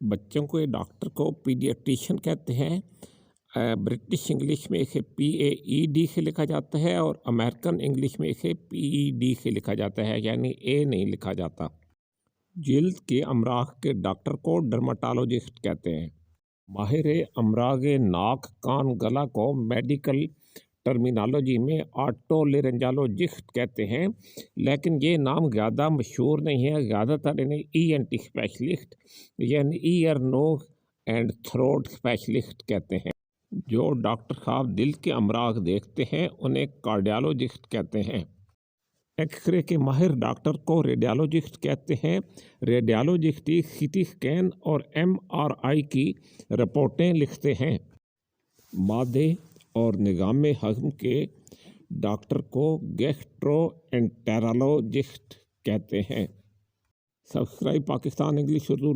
बच्चों के डॉक्टर को पीडियाट्रिशियन कहते हैं। ब्रिटिश इंग्लिश में इसे PAED से लिखा जाता है और अमेरिकन इंग्लिश में इसे PED से लिखा जाता है, यानी A नहीं लिखा जाता। जिल्द के अमराज के डॉक्टर को डर्माटोलॉजिस्ट कहते हैं। माहिर अमराज नाक कान गला को मेडिकल टर्मिनोलॉजी में ऑटोलेरेंजालोजिस्ट कहते हैं, लेकिन ये नाम ज़्यादा मशहूर नहीं है। ज़्यादातर इन्हें ENT स्पेशलिस्ट यानी ear nose and throat specialist कहते हैं। जो डॉक्टर साहब दिल के अमराज देखते हैं उन्हें कार्डियोलॉजिस्ट कहते हैं। एक्सरे के माहिर डॉक्टर को रेडियोलॉजिस्ट कहते हैं। रेडियोलॉजिस्ट CT स्कैन और MRI की रिपोर्टें लिखते हैं। मादे और निज़ाम हज़म के डॉक्टर को गैस्ट्रोएंटेरोलॉजिस्ट कहते हैं। Subscribe Pakistan English Urdu